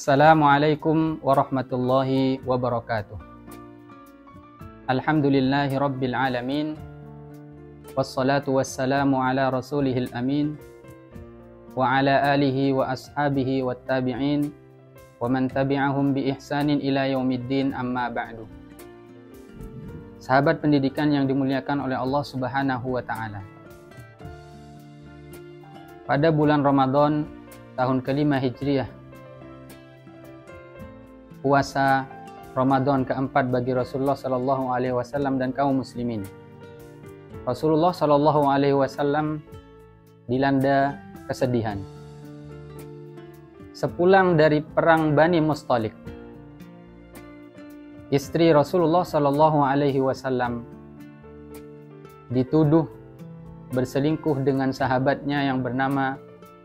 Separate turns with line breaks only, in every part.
Assalamualaikum warahmatullahi wabarakatuh. Alhamdulillahi rabbil alamin. Wassalatu wassalamu ala rasulihil amin. Wa ala alihi wa ashabihi wa tabi'in. Wa man tabi'ahum bi ihsanin ila yaumiddin, amma ba'du. Sahabat pendidikan yang dimuliakan oleh Allah Subhanahu wa ta'ala. Pada bulan Ramadan tahun kelima Hijriah, puasa Ramadan keempat bagi Rasulullah Sallallahu Alaihi Wasallam dan kaum muslimin. Rasulullah Sallallahu Alaihi Wasallam dilanda kesedihan. Sepulang dari perang Bani Mustalik, istri Rasulullah Sallallahu Alaihi Wasallam dituduh berselingkuh dengan sahabatnya yang bernama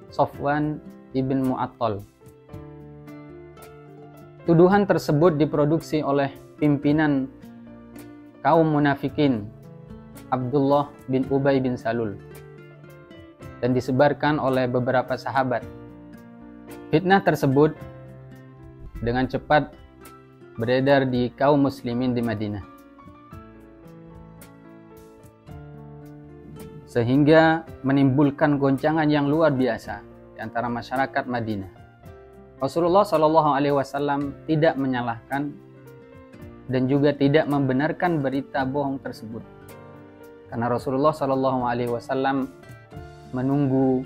Safwan ibn Mu'attal. Tuduhan tersebut diproduksi oleh pimpinan kaum munafikin Abdullah bin Ubay bin Salul dan disebarkan oleh beberapa sahabat. Fitnah tersebut dengan cepat beredar di kaum muslimin di Madinah, sehingga menimbulkan goncangan yang luar biasa di antara masyarakat Madinah. Rasulullah Shallallahu Alaihi Wasallam tidak menyalahkan dan juga tidak membenarkan berita bohong tersebut, karena Rasulullah Shallallahu Alaihi Wasallam menunggu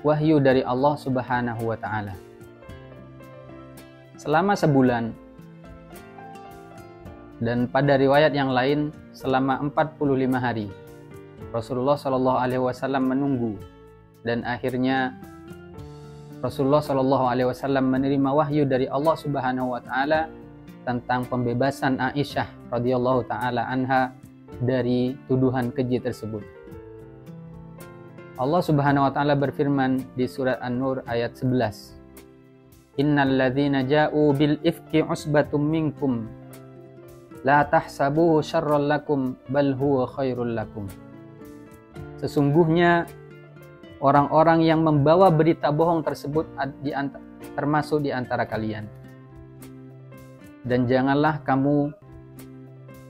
wahyu dari Allah Subhanahu Wa Taala. Selama sebulan, dan pada riwayat yang lain selama 45 hari, Rasulullah Shallallahu Alaihi Wasallam menunggu, dan akhirnya Rasulullah Shallallahu Alaihi Wasallam menerima wahyu dari Allah Subhanahu Wa Taala tentang pembebasan Aisyah radhiyallahu taala anha dari tuduhan keji tersebut. Allah Subhanahu Wa Taala berfirman di surat An-Nur ayat 11, Innal ladzina ja'u bil ifki usbatum minkum la tahsabuhu syarran lakum bal huwa khairul lakum. Sesungguhnya orang-orang yang membawa berita bohong tersebut termasuk di antara kalian. Dan janganlah kamu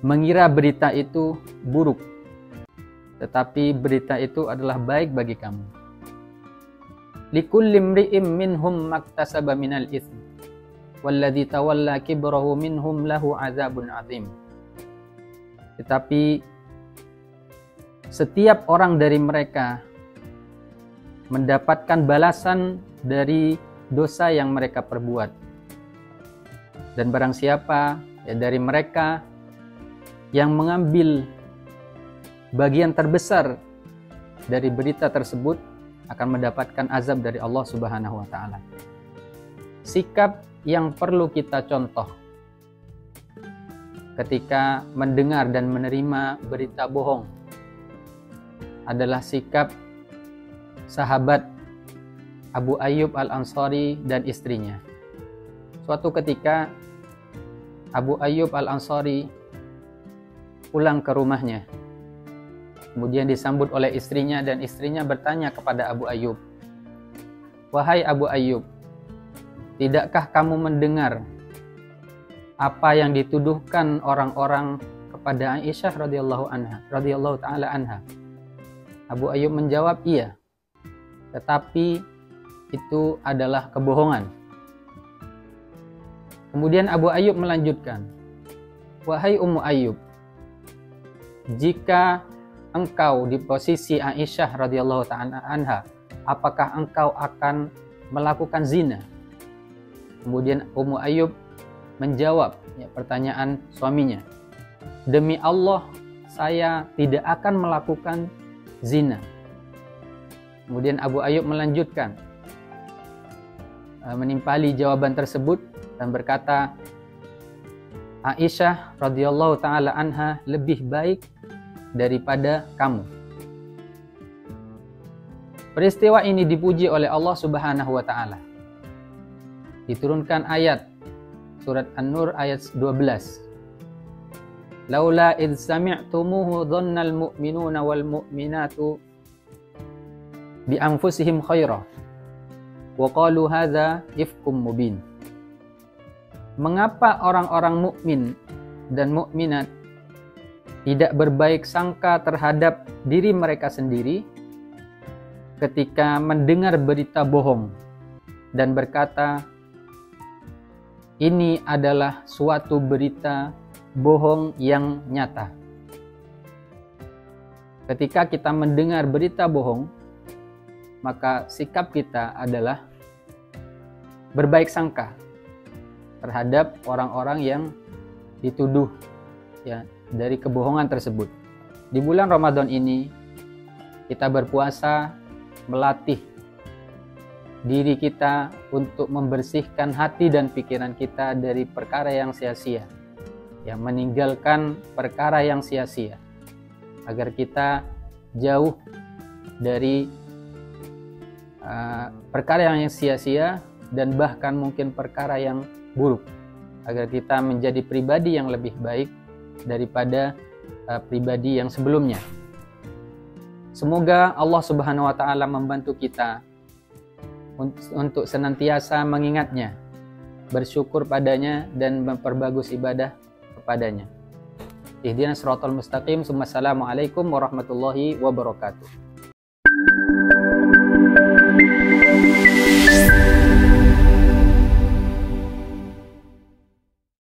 mengira berita itu buruk, tetapi berita itu adalah baik bagi kamu. Likulli imri'im minhum maktasaba minal itsm walladzi tawalla kibrahu minhum lahu adzabun adzim. Tetapi setiap orang dari mereka mendapatkan balasan dari dosa yang mereka perbuat. Dan barang siapa dari mereka yang mengambil bagian terbesar dari berita tersebut akan mendapatkan azab dari Allah Subhanahu wa taala. Sikap yang perlu kita contoh ketika mendengar dan menerima berita bohong adalah sikap sahabat Abu Ayyub Al-Ansari dan istrinya. Suatu ketika Abu Ayyub Al-Ansari pulang ke rumahnya, kemudian disambut oleh istrinya, dan istrinya bertanya kepada Abu Ayyub, "Wahai Abu Ayyub, tidakkah kamu mendengar apa yang dituduhkan orang-orang kepada Aisyah radhiyallahu taala anha?" Abu Ayyub menjawab, "Iya, tetapi itu adalah kebohongan." Kemudian Abu Ayyub melanjutkan, "Wahai Ummu Ayyub, jika engkau di posisi Aisyah radhiyallahu ta'ala anha, apakah engkau akan melakukan zina?" Kemudian Ummu Ayyub menjawab pertanyaan suaminya, "Demi Allah, saya tidak akan melakukan zina." Kemudian Abu Ayyub melanjutkan, menimpali jawaban tersebut dan berkata, "Aisyah radhiyallahu taala anha lebih baik daripada kamu." Peristiwa ini dipuji oleh Allah Subhanahu wa taala. Diturunkan ayat surat An-Nur ayat 12. Laula id sami'tumuhu dhannal mu'minuna wal mu'minatu bi anfusihim khaira wa qalu hadza ifkum mubin. Mengapa orang-orang mukmin dan mukminat tidak berbaik sangka terhadap diri mereka sendiri ketika mendengar berita bohong dan berkata, ini adalah suatu berita bohong yang nyata. Ketika kita mendengar berita bohong, maka sikap kita adalah berbaik sangka terhadap orang-orang yang dituduh ya dari kebohongan tersebut. Di bulan Ramadan ini kita berpuasa melatih diri kita untuk membersihkan hati dan pikiran kita dari perkara yang sia-sia, ya, meninggalkan perkara yang sia-sia, agar kita jauh dari perkara yang sia-sia dan bahkan mungkin perkara yang buruk, agar kita menjadi pribadi yang lebih baik daripada pribadi yang sebelumnya. Semoga Allah Subhanahu wa Ta'ala membantu kita untuk senantiasa mengingatnya, bersyukur padanya, dan memperbagus ibadah kepadanya. Ihdinas siratal mustaqim. Assalamualaikum warahmatullahi wabarakatuh.